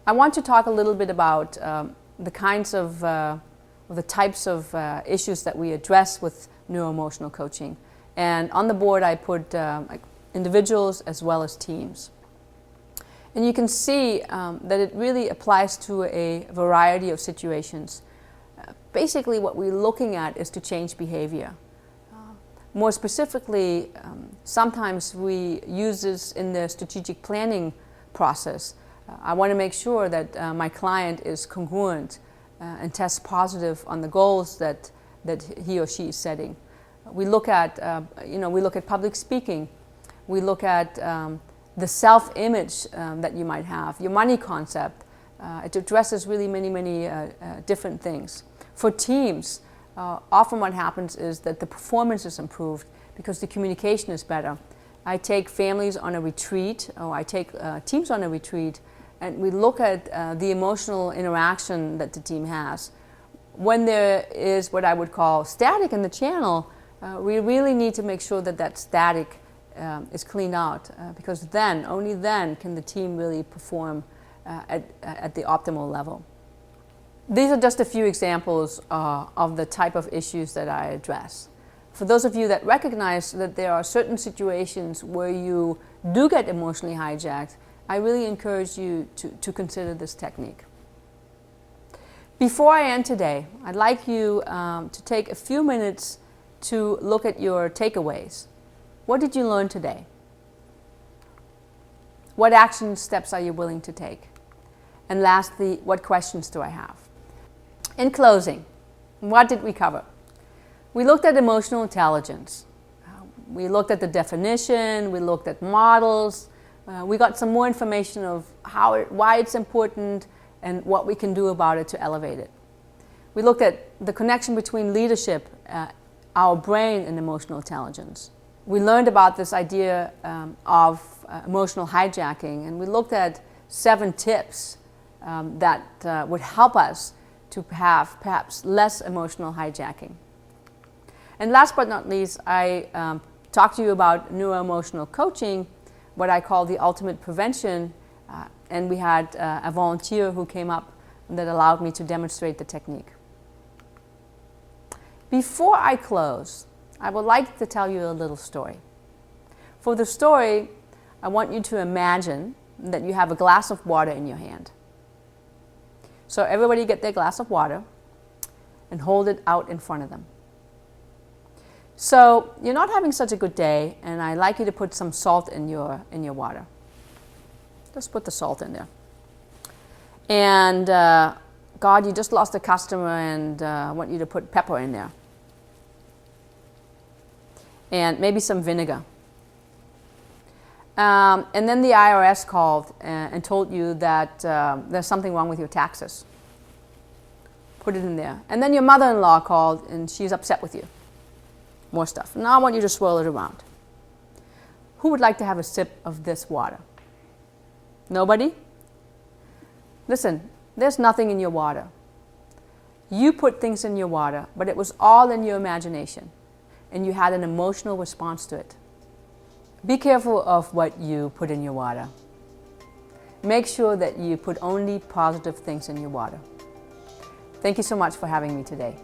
I want to talk a little bit about the kinds of, the types of issues that we address with neuro-emotional coaching. And on the board I put individuals as well as teams. And you can see that it really applies to a variety of situations. Basically what we're looking at is to change behavior. More specifically, sometimes we use this in the strategic planning process. I want to make sure that my client is congruent and tests positive on the goals that he or she is setting. We look at, we look at public speaking. We look at the self-image that you might have, your money concept. It addresses really many different things. For teams, often what happens is that the performance is improved because the communication is better. I take families on a retreat, or I take teams on a retreat, and we look at the emotional interaction that the team has. When there is what I would call static in the channel, we really need to make sure that that static is cleaned out, because then, only then, can the team really perform at the optimal level. These are just a few examples of the type of issues that I address. For those of you that recognize that there are certain situations where you do get emotionally hijacked, I really encourage you to consider this technique. Before I end today, I'd like you to take a few minutes to look at your takeaways. What did you learn today? What action steps are you willing to take? And lastly, what questions do I have? In closing, what did we cover? We looked at emotional intelligence. We looked at the definition, we looked at models, we got some more information of why it's important and what we can do about it to elevate it. We looked at the connection between leadership, our brain, and emotional intelligence. We learned about this idea of emotional hijacking, and we looked at 7 tips that would help us to have perhaps less emotional hijacking. And last but not least, I talked to you about neuro-emotional coaching, what I call the ultimate prevention, and we had a volunteer who came up that allowed me to demonstrate the technique. Before I close, I would like to tell you a little story. For the story, I want you to imagine that you have a glass of water in your hand. So everybody get their glass of water and hold it out in front of them. So you're not having such a good day, and I'd like you to put some salt in your water. Just put the salt in there. And God, you just lost a customer, and I want you to put pepper in there. And maybe some vinegar. And then the IRS called and told you that there's something wrong with your taxes. Put it in there. And then your mother-in-law called and she's upset with you. More stuff. Now I want you to swirl it around. Who would like to have a sip of this water? Nobody? Listen, there's nothing in your water. You put things in your water, but it was all in your imagination, and you had an emotional response to it. Be careful of what you put in your water. Make sure that you put only positive things in your water. Thank you so much for having me today.